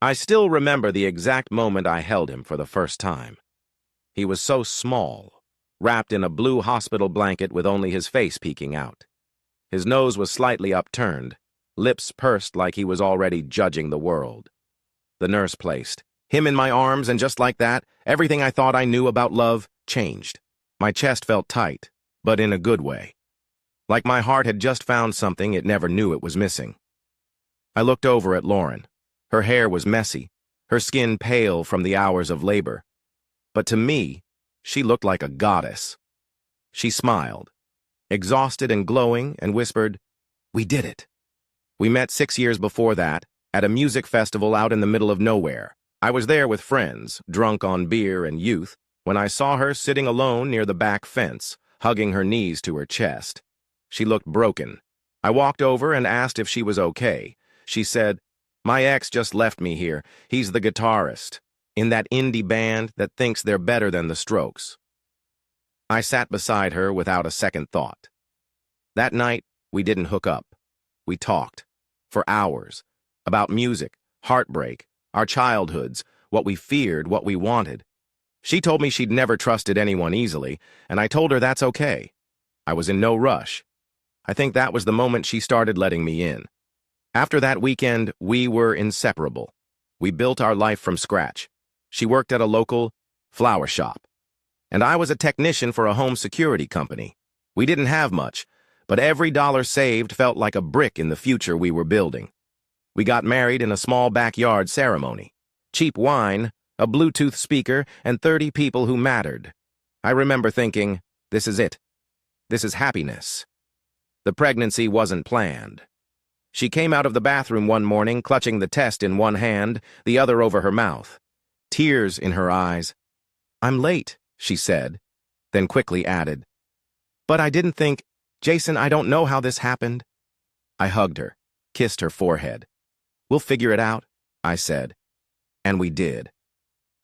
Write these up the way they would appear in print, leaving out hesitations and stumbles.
I still remember the exact moment I held him for the first time. He was so small, wrapped in a blue hospital blanket with only his face peeking out. His nose was slightly upturned, lips pursed like he was already judging the world. The nurse placed him in my arms, and just like that, everything I thought I knew about love changed. My chest felt tight, but in a good way. Like my heart had just found something it never knew it was missing. I looked over at Lauren. Her hair was messy, her skin pale from the hours of labor. But to me, she looked like a goddess. She smiled, exhausted and glowing, and whispered, "We did it." We met 6 years before that, at a music festival out in the middle of nowhere. I was there with friends, drunk on beer and youth, when I saw her sitting alone near the back fence, hugging her knees to her chest. She looked broken. I walked over and asked if she was okay. She said, "My ex just left me here. He's the guitarist in that indie band that thinks they're better than the Strokes." I sat beside her without a second thought. That night, we didn't hook up. We talked, for hours, about music, heartbreak, our childhoods, what we feared, what we wanted. She told me she'd never trusted anyone easily, and I told her that's okay. I was in no rush. I think that was the moment she started letting me in. After that weekend, we were inseparable. We built our life from scratch. She worked at a local flower shop, and I was a technician for a home security company. We didn't have much, but every dollar saved felt like a brick in the future we were building. We got married in a small backyard ceremony. Cheap wine, a Bluetooth speaker, and 30 people who mattered. I remember thinking, this is it. This is happiness. The pregnancy wasn't planned. She came out of the bathroom one morning, clutching the test in one hand, the other over her mouth. Tears in her eyes. "I'm late," she said, then quickly added, "But I didn't think, Jason, I don't know how this happened." I hugged her, kissed her forehead. "We'll figure it out," I said. And we did.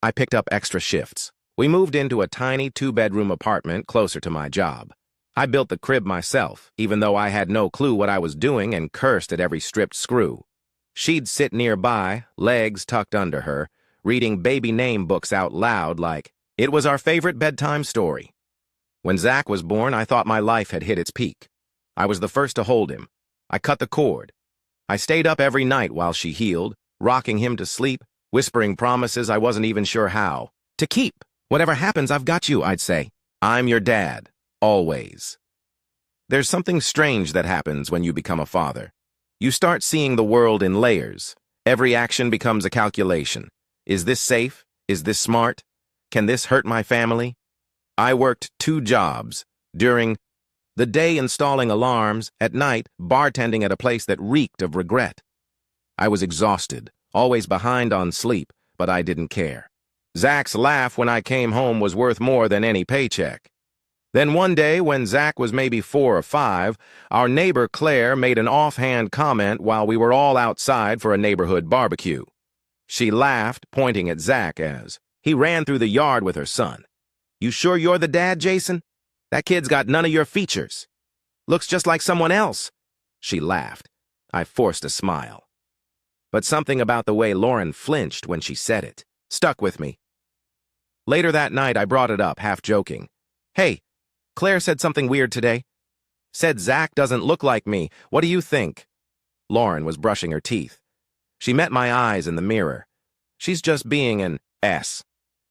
I picked up extra shifts. We moved into a tiny 2-bedroom apartment closer to my job. I built the crib myself, even though I had no clue what I was doing and cursed at every stripped screw. She'd sit nearby, legs tucked under her, reading baby name books out loud like it was our favorite bedtime story. When Zach was born, I thought my life had hit its peak. I was the first to hold him. I cut the cord. I stayed up every night while she healed, rocking him to sleep, whispering promises I wasn't even sure how to keep. "Whatever happens, I've got you," I'd say. "I'm your dad. Always." There's something strange that happens when you become a father. You start seeing the world in layers. Every action becomes a calculation. Is this safe? Is this smart? Can this hurt my family? I worked 2 jobs. During the day installing alarms, at night bartending at a place that reeked of regret. I was exhausted, always behind on sleep, but I didn't care. Zach's laugh when I came home was worth more than any paycheck. Then one day, when Zach was maybe 4 or 5, our neighbor Claire made an offhand comment while we were all outside for a neighborhood barbecue. She laughed, pointing at Zach as he ran through the yard with her son. "You sure you're the dad, Jason? That kid's got none of your features. Looks just like someone else." She laughed. I forced a smile. But something about the way Lauren flinched when she said it stuck with me. Later that night, I brought it up, half joking. "Hey, Claire said something weird today. Said Zach doesn't look like me. What do you think?" Lauren was brushing her teeth. She met my eyes in the mirror. "She's just being an S.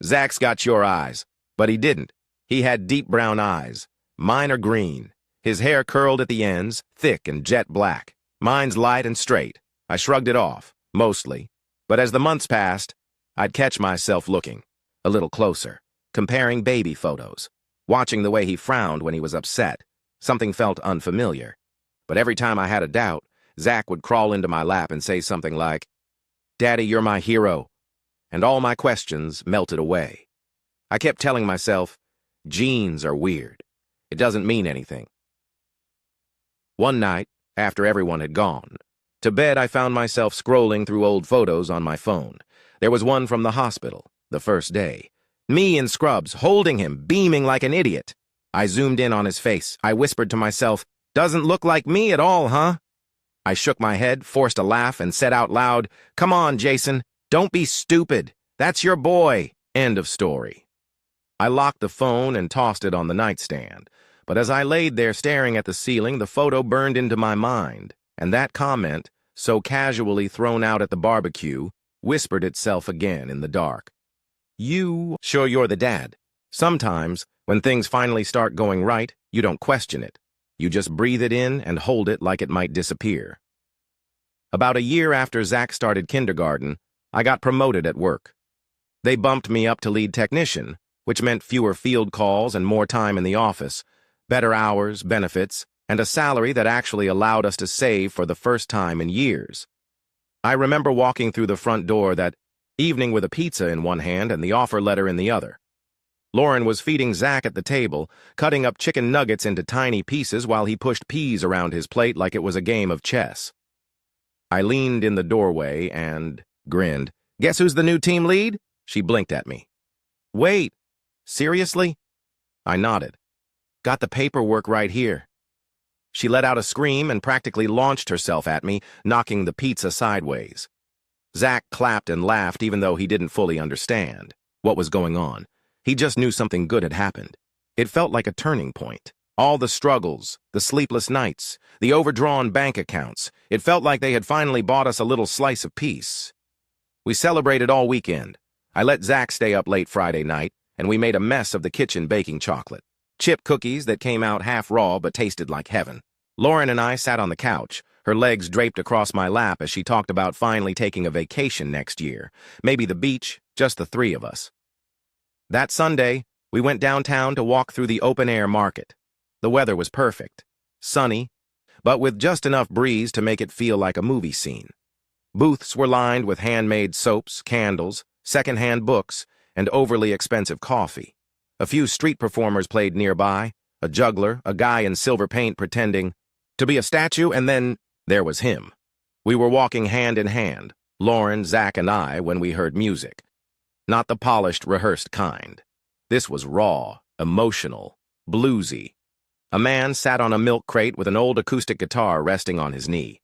Zach's got your eyes." But he didn't. He had deep brown eyes. Mine are green. His hair curled at the ends, thick and jet black. Mine's light and straight. I shrugged it off, mostly. But as the months passed, I'd catch myself looking a little closer, comparing baby photos. Watching the way he frowned when he was upset, something felt unfamiliar. But every time I had a doubt, Zach would crawl into my lap and say something like, "Daddy, you're my hero." And all my questions melted away. I kept telling myself, genes are weird. It doesn't mean anything. One night, after everyone had gone, to bed I found myself scrolling through old photos on my phone. There was one from the hospital, the first day. Me in scrubs, holding him, beaming like an idiot. I zoomed in on his face. I whispered to myself, "Doesn't look like me at all, huh?" I shook my head, forced a laugh, and said out loud, "Come on, Jason, Don't be stupid. That's your boy. End of story. I locked the phone and tossed it on the nightstand. But as I laid there staring at the ceiling, the photo burned into my mind, and that comment, so casually thrown out at the barbecue, whispered itself again in the dark. Sure you're the dad. Sometimes, when things finally start going right, you don't question it. You just breathe it in and hold it like it might disappear. About a year after Zach started kindergarten, I got promoted at work. They bumped me up to lead technician, which meant fewer field calls and more time in the office, better hours, benefits, and a salary that actually allowed us to save for the first time in years. I remember walking through the front door that evening with a pizza in one hand and the offer letter in the other. Lauren was feeding Zach at the table, cutting up chicken nuggets into tiny pieces while he pushed peas around his plate like it was a game of chess. I leaned in the doorway and grinned. "Guess who's the new team lead?" She blinked at me. "Wait, seriously?" I nodded. "Got the paperwork right here." She let out a scream and practically launched herself at me, knocking the pizza sideways. Zach clapped and laughed even though he didn't fully understand what was going on. He just knew something good had happened. It felt like a turning point. All the struggles, the sleepless nights, the overdrawn bank accounts, it felt like they had finally bought us a little slice of peace. We celebrated all weekend. I let Zach stay up late Friday night, and we made a mess of the kitchen baking chocolate. Chip cookies that came out half raw but tasted like heaven. Lauren and I sat on the couch, her legs draped across my lap as she talked about finally taking a vacation next year. Maybe the beach, just the three of us. That Sunday, we went downtown to walk through the open-air market. The weather was perfect, sunny, but with just enough breeze to make it feel like a movie scene. Booths were lined with handmade soaps, candles, second-hand books, and overly expensive coffee. A few street performers played nearby, a juggler, a guy in silver paint pretending to be a statue, and then there was him. We were walking hand in hand, Lauren, Zach, and I, when we heard music. Not the polished, rehearsed kind. This was raw, emotional, bluesy. A man sat on a milk crate with an old acoustic guitar resting on his knee.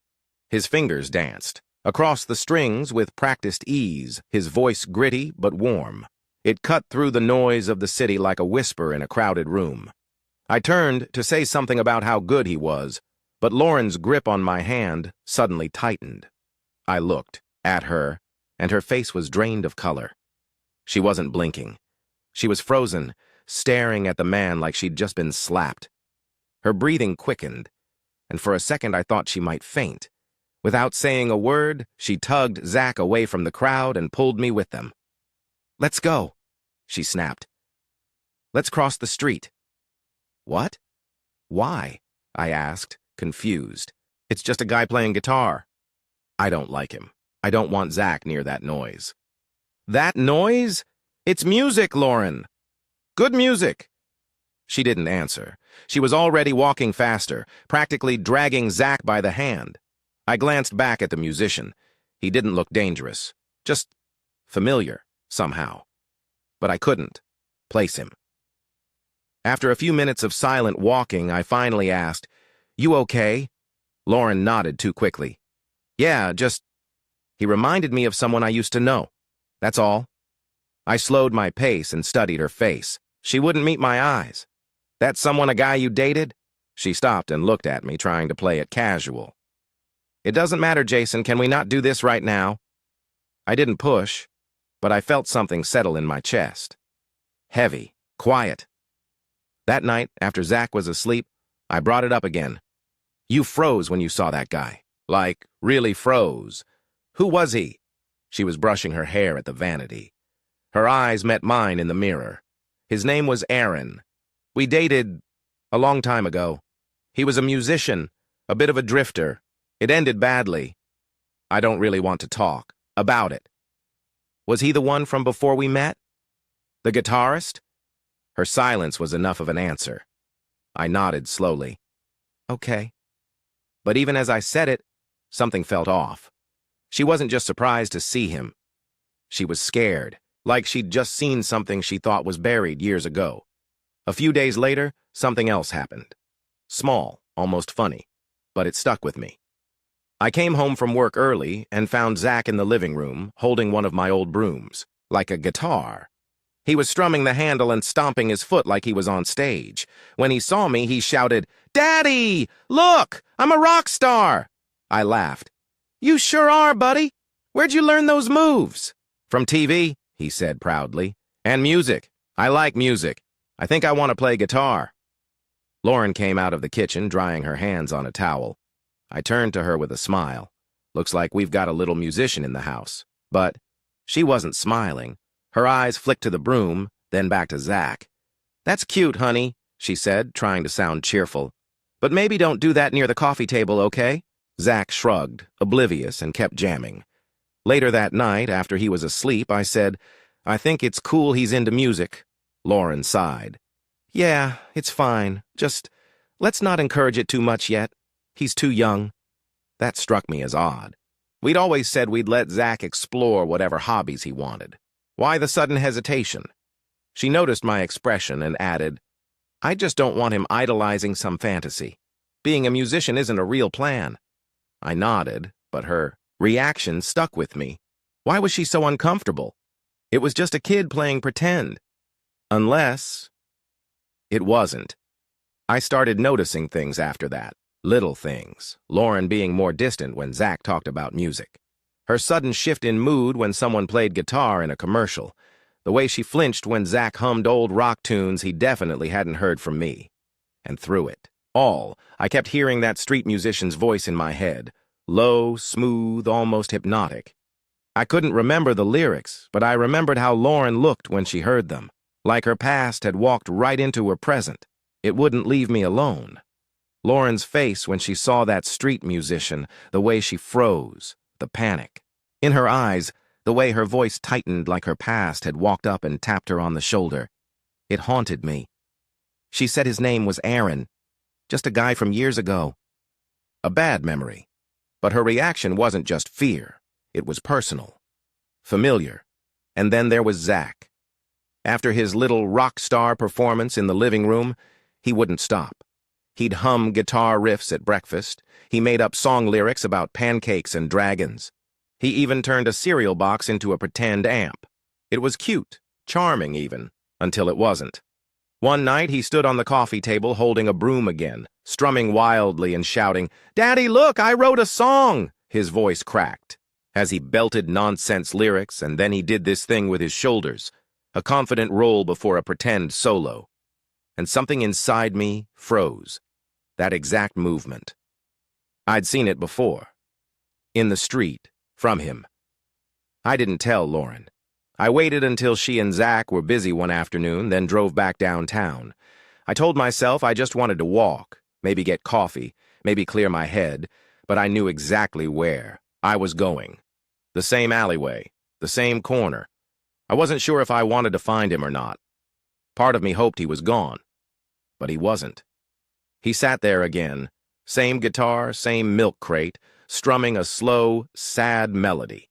His fingers danced. Across the strings with practiced ease, his voice gritty but warm. It cut through the noise of the city like a whisper in a crowded room. I turned to say something about how good he was, but Lauren's grip on my hand suddenly tightened. I looked at her, and her face was drained of color. She wasn't blinking. She was frozen, staring at the man like she'd just been slapped. Her breathing quickened, and for a second I thought she might faint. Without saying a word, she tugged Zach away from the crowd and pulled me with them. "Let's go," she snapped. "Let's cross the street." "What? Why?" I asked, confused. "It's just a guy playing guitar." "I don't like him. I don't want Zach near that noise." "That noise? It's music, Lauren. Good music." She didn't answer. She was already walking faster, practically dragging Zach by the hand. I glanced back at the musician. He didn't look dangerous, just familiar, somehow. But I couldn't place him. After a few minutes of silent walking, I finally asked, "You okay?" Lauren nodded too quickly. "Yeah, just..." He reminded me of someone I used to know. That's all. I slowed my pace and studied her face. She wouldn't meet my eyes. "That someone a guy you dated?" She stopped and looked at me, trying to play it casual. "It doesn't matter, Jason. Can we not do this right now?" I didn't push, but I felt something settle in my chest. Heavy, quiet. That night, after Zach was asleep, I brought it up again. "You froze when you saw that guy. Like, really froze. Who was he?" She was brushing her hair at the vanity. Her eyes met mine in the mirror. "His name was Aaron. We dated a long time ago. He was a musician, a bit of a drifter. It ended badly. I don't really want to talk about it." "Was he the one from before we met? The guitarist?" Her silence was enough of an answer. I nodded slowly. "Okay." But even as I said it, something felt off. She wasn't just surprised to see him. She was scared, like she'd just seen something she thought was buried years ago. A few days later, something else happened. Small, almost funny, but it stuck with me. I came home from work early and found Zach in the living room, holding one of my old brooms, like a guitar. He was strumming the handle and stomping his foot like he was on stage. When he saw me, he shouted, "Daddy, look, I'm a rock star!" I laughed. "You sure are, buddy. Where'd you learn those moves?" "From TV," he said proudly. "And music. I like music. I think I want to play guitar." Lauren came out of the kitchen, drying her hands on a towel. I turned to her with a smile. Looks like we've got a little musician in the house. But she wasn't smiling. Her eyes flicked to the broom, then back to Zach. "That's cute, honey," she said, trying to sound cheerful. "But maybe don't do that near the coffee table, okay?" Zach shrugged, oblivious, and kept jamming. Later that night, after he was asleep, I said, "I think it's cool he's into music." Lauren sighed. "Yeah, it's fine. Just, let's not encourage it too much yet. He's too young." That struck me as odd. We'd always said we'd let Zach explore whatever hobbies he wanted. Why the sudden hesitation? She noticed my expression and added, "I just don't want him idolizing some fantasy. Being a musician isn't a real plan." I nodded, but her reaction stuck with me. Why was she so uncomfortable? It was just a kid playing pretend. Unless it wasn't. I started noticing things after that. Little things. Lauren being more distant when Zach talked about music. Her sudden shift in mood when someone played guitar in a commercial. The way she flinched when Zach hummed old rock tunes he definitely hadn't heard from me. And through it all, I kept hearing that street musician's voice in my head. Low, smooth, almost hypnotic. I couldn't remember the lyrics, but I remembered how Lauren looked when she heard them. Like her past had walked right into her present. It wouldn't leave me alone. Lauren's face when she saw that street musician, the way she froze, the panic. In her eyes, the way her voice tightened like her past had walked up and tapped her on the shoulder. It haunted me. She said his name was Aaron, just a guy from years ago. A bad memory. But her reaction wasn't just fear. It was personal. Familiar. And then there was Zach. After his little rock star performance in the living room, he wouldn't stop. He'd hum guitar riffs at breakfast. He made up song lyrics about pancakes and dragons. He even turned a cereal box into a pretend amp. It was cute, charming even, until it wasn't. One night he stood on the coffee table holding a broom again, strumming wildly and shouting, "Daddy, look, I wrote a song!" His voice cracked as he belted nonsense lyrics, and then he did this thing with his shoulders, a confident roll before a pretend solo. And something inside me froze. That exact movement. I'd seen it before. In the street, from him. I didn't tell Lauren. I waited until she and Zach were busy one afternoon, then drove back downtown. I told myself I just wanted to walk, maybe get coffee, maybe clear my head, but I knew exactly where. I was going. The same alleyway, the same corner. I wasn't sure if I wanted to find him or not. Part of me hoped he was gone, but he wasn't. He sat there again, same guitar, same milk crate, strumming a slow, sad melody.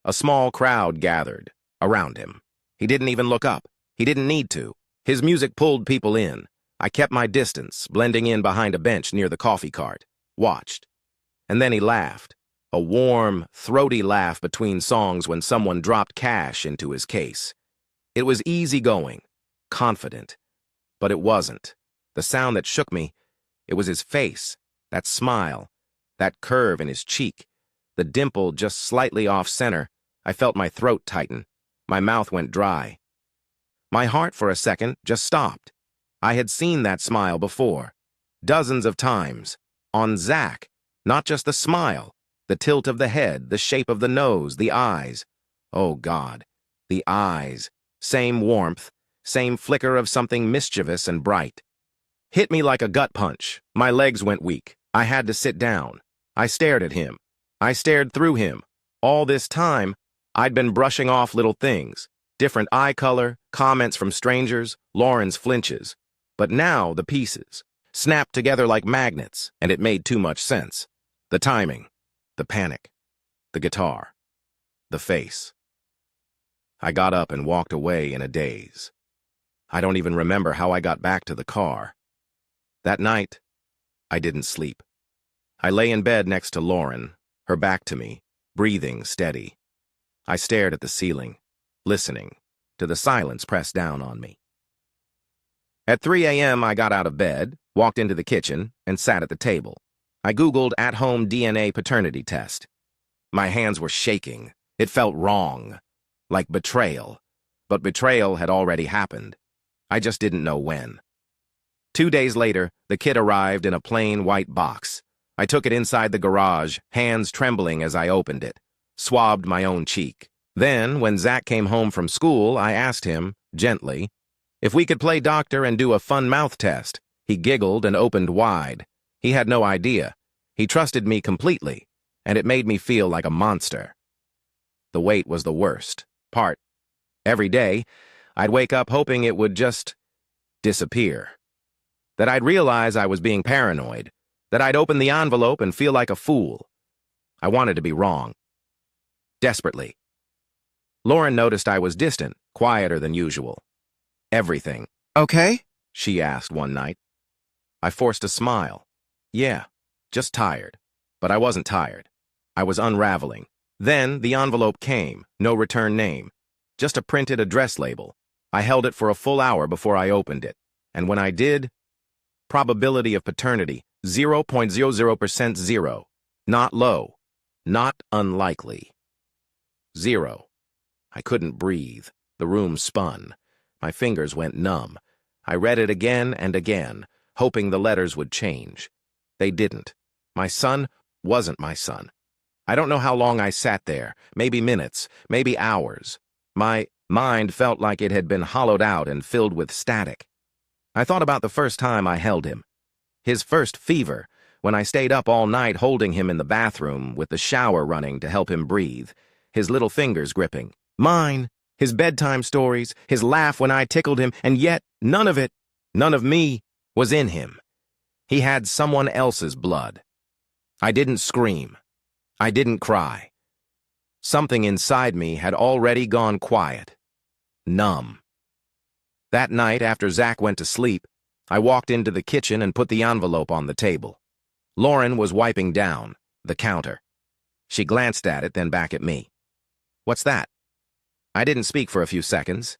A small crowd gathered around him. He didn't even look up. He didn't need to. His music pulled people in. I kept my distance, blending in behind a bench near the coffee cart. Watched. And then he laughed. A warm, throaty laugh between songs when someone dropped cash into his case. It was easygoing, confident. But it wasn't. The sound that shook me, it was his face, that smile, that curve in his cheek, the dimple just slightly off-center. I felt my throat tighten. My mouth went dry. My heart for a second just stopped. I had seen that smile before. Dozens of times. On Zach. Not just the smile. The tilt of the head, the shape of the nose, the eyes. Oh, God. The eyes. Same warmth, same flicker of something mischievous and bright. Hit me like a gut punch. My legs went weak. I had to sit down. I stared at him. I stared through him. All this time, I'd been brushing off little things. Different eye color, comments from strangers, Lauren's flinches. But now the pieces snapped together like magnets, and it made too much sense. The timing, the panic, the guitar, the face. I got up and walked away in a daze. I don't even remember how I got back to the car. That night, I didn't sleep. I lay in bed next to Lauren, her back to me, breathing steady. I stared at the ceiling, listening to the silence press down on me. At 3 a.m., I got out of bed, walked into the kitchen, and sat at the table. I Googled at-home DNA paternity test. My hands were shaking. It felt wrong, like betrayal. But betrayal had already happened. I just didn't know when. 2 days later, the kit arrived in a plain white box. I took it inside the garage, hands trembling as I opened it, swabbed my own cheek. Then, when Zach came home from school, I asked him, gently, if we could play doctor and do a fun mouth test. He giggled and opened wide. He had no idea. He trusted me completely, and it made me feel like a monster. The wait was the worst part. Every day, I'd wake up hoping it would just disappear. That I'd realize I was being paranoid. That I'd open the envelope and feel like a fool. I wanted to be wrong. Desperately. Lauren noticed I was distant, quieter than usual. Everything. Okay? She asked one night. I forced a smile. Yeah, just tired. But I wasn't tired. I was unraveling. Then the envelope came, no return name. Just a printed address label. I held it for a full hour before I opened it. And when I did, probability of paternity, 0.00% zero. Not low. Not unlikely. 0. I couldn't breathe. The room spun. My fingers went numb. I read it again and again, hoping the letters would change. They didn't. My son wasn't my son. I don't know how long I sat there, maybe minutes, maybe hours. My mind felt like it had been hollowed out and filled with static. I thought about the first time I held him. His first fever, when I stayed up all night holding him in the bathroom with the shower running to help him breathe, his little fingers gripping. Mine, his bedtime stories, his laugh when I tickled him, and yet none of it, none of me, was in him. He had someone else's blood. I didn't scream. I didn't cry. Something inside me had already gone quiet, numb. That night, after Zach went to sleep, I walked into the kitchen and put the envelope on the table. Lauren was wiping down the counter. She glanced at it, then back at me. What's that? I didn't speak for a few seconds.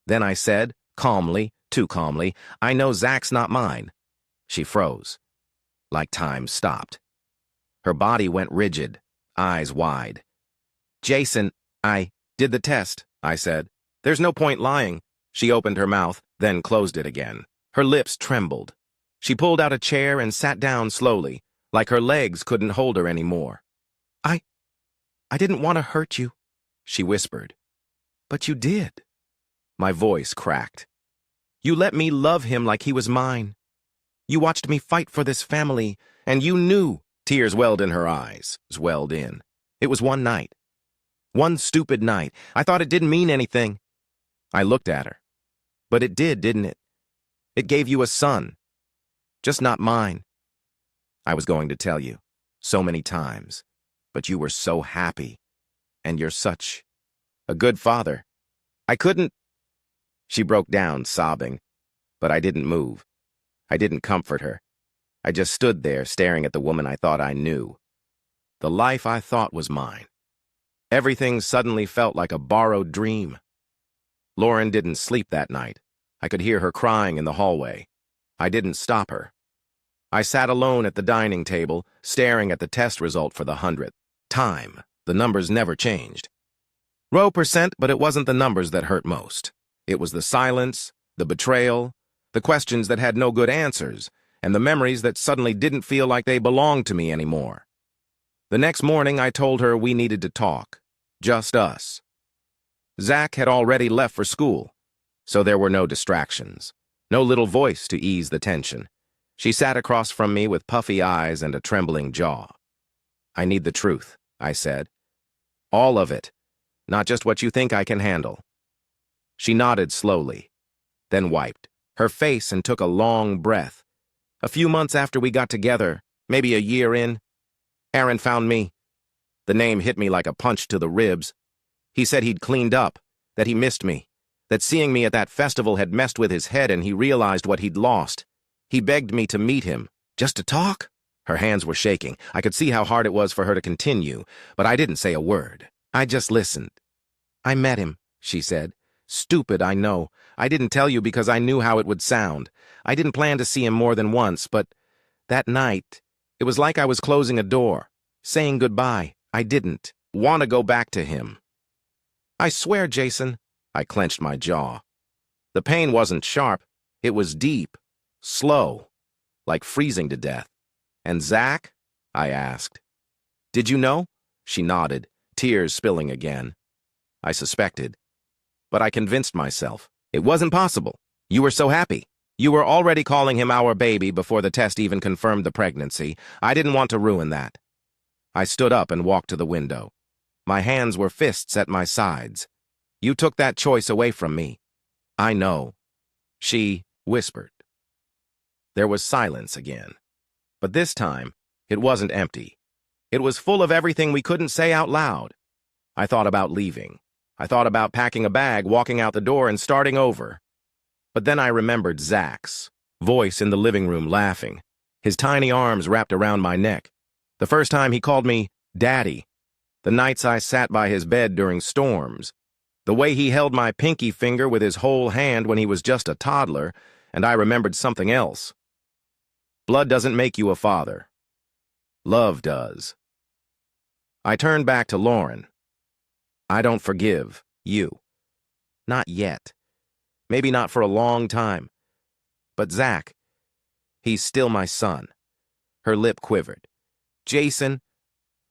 Then I said, calmly, too calmly, I know Zach's not mine. She froze, like time stopped. Her body went rigid, eyes wide. Jason, I did the test, I said. There's no point lying. She opened her mouth, then closed it again. Her lips trembled. She pulled out a chair and sat down slowly, like her legs couldn't hold her anymore. I didn't want to hurt you, she whispered. But you did. My voice cracked. You let me love him like he was mine. You watched me fight for this family, and you knew. Tears welled in her eyes, welled in. It was one night. One stupid night. I thought it didn't mean anything. I looked at her. But it did, didn't it? It gave you a son. Just not mine. I was going to tell you, so many times. But you were so happy. And you're such a good father. I couldn't. She broke down, sobbing. But I didn't move. I didn't comfort her. I just stood there, staring at the woman I thought I knew. The life I thought was mine. Everything suddenly felt like a borrowed dream. Lauren didn't sleep that night. I could hear her crying in the hallway. I didn't stop her. I sat alone at the dining table, staring at the test result for the 100th time. The numbers never changed. Row percent, but it wasn't the numbers that hurt most. It was the silence, the betrayal, the questions that had no good answers, and the memories that suddenly didn't feel like they belonged to me anymore. The next morning, I told her we needed to talk. Just us. Zach had already left for school, so there were no distractions, no little voice to ease the tension. She sat across from me with puffy eyes and a trembling jaw. I need the truth, I said. All of it, not just what you think I can handle. She nodded slowly, then wiped her face and took a long breath. A few months after we got together, maybe a year in, Aaron found me. The name hit me like a punch to the ribs. He said he'd cleaned up, that he missed me, that seeing me at that festival had messed with his head and he realized what he'd lost. He begged me to meet him. Just to talk? Her hands were shaking. I could see how hard it was for her to continue, but I didn't say a word. I just listened. "I met him," she said. "Stupid, I know. I didn't tell you because I knew how it would sound. I didn't plan to see him more than once, but that night, it was like I was closing a door, saying goodbye. I didn't want to go back to him." "I swear, Jason," I clenched my jaw. The pain wasn't sharp. It was deep, slow, like freezing to death. "And Zach?" I asked. "Did you know?" She nodded, tears spilling again. I suspected, but I convinced myself. It wasn't possible. You were so happy. You were already calling him our baby before the test even confirmed the pregnancy. I didn't want to ruin that. I stood up and walked to the window. My hands were fists at my sides. "You took that choice away from me." "I know," she whispered. There was silence again. But this time, it wasn't empty. It was full of everything we couldn't say out loud. I thought about leaving. I thought about packing a bag, walking out the door, and starting over. But then I remembered Zach's voice in the living room laughing, his tiny arms wrapped around my neck. The first time he called me Daddy. The nights I sat by his bed during storms. The way he held my pinky finger with his whole hand when he was just a toddler, and I remembered something else. Blood doesn't make you a father. Love does. I turned back to Lauren. "I don't forgive you. Not yet. Maybe not for a long time. But Zach, he's still my son." Her lip quivered. "Jason,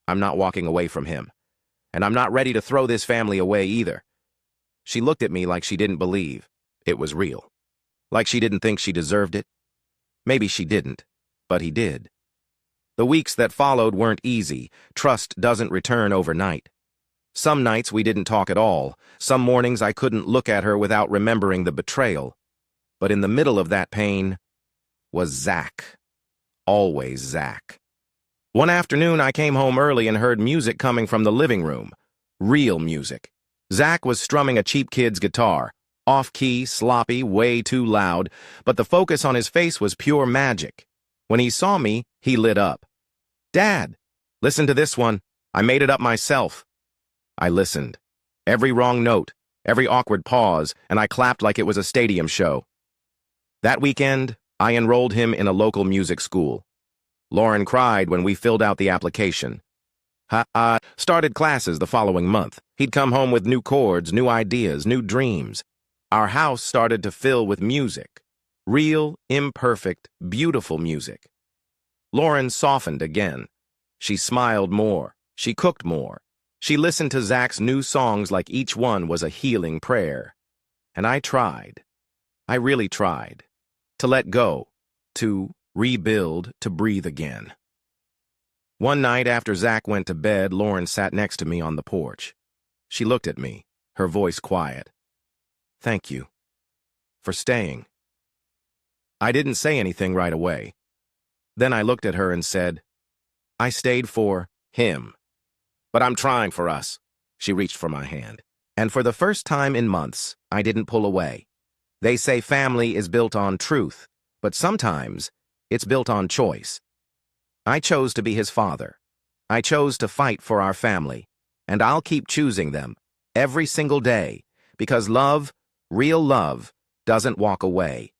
I'm not walking away from him. And I'm not ready to throw this family away either." She looked at me like she didn't believe it was real. Like she didn't think she deserved it. Maybe she didn't, but he did. The weeks that followed weren't easy. Trust doesn't return overnight. Some nights we didn't talk at all. Some mornings I couldn't look at her without remembering the betrayal. But in the middle of that pain was Zach. Always Zach. One afternoon I came home early and heard music coming from the living room. Real music. Zach was strumming a cheap kid's guitar. Off-key, sloppy, way too loud, but the focus on his face was pure magic. When he saw me, he lit up. "Dad, listen to this one. I made it up myself." I listened. Every wrong note, every awkward pause, and I clapped like it was a stadium show. That weekend, I enrolled him in a local music school. Lauren cried when we filled out the application. Started classes the following month. He'd come home with new chords, new ideas, new dreams. Our house started to fill with music. Real, imperfect, beautiful music. Lauren softened again. She smiled more. She cooked more. She listened to Zach's new songs like each one was a healing prayer. And I tried. I really tried. To let go. To rebuild. To breathe again. One night after Zach went to bed, Lauren sat next to me on the porch. She looked at me, her voice quiet. "Thank you. For staying." I didn't say anything right away. Then I looked at her and said, "I stayed for him. But I'm trying for us." She reached for my hand. And for the first time in months, I didn't pull away. They say family is built on truth, but sometimes it's built on choice. I chose to be his father. I chose to fight for our family. And I'll keep choosing them every single day because love, real love, doesn't walk away.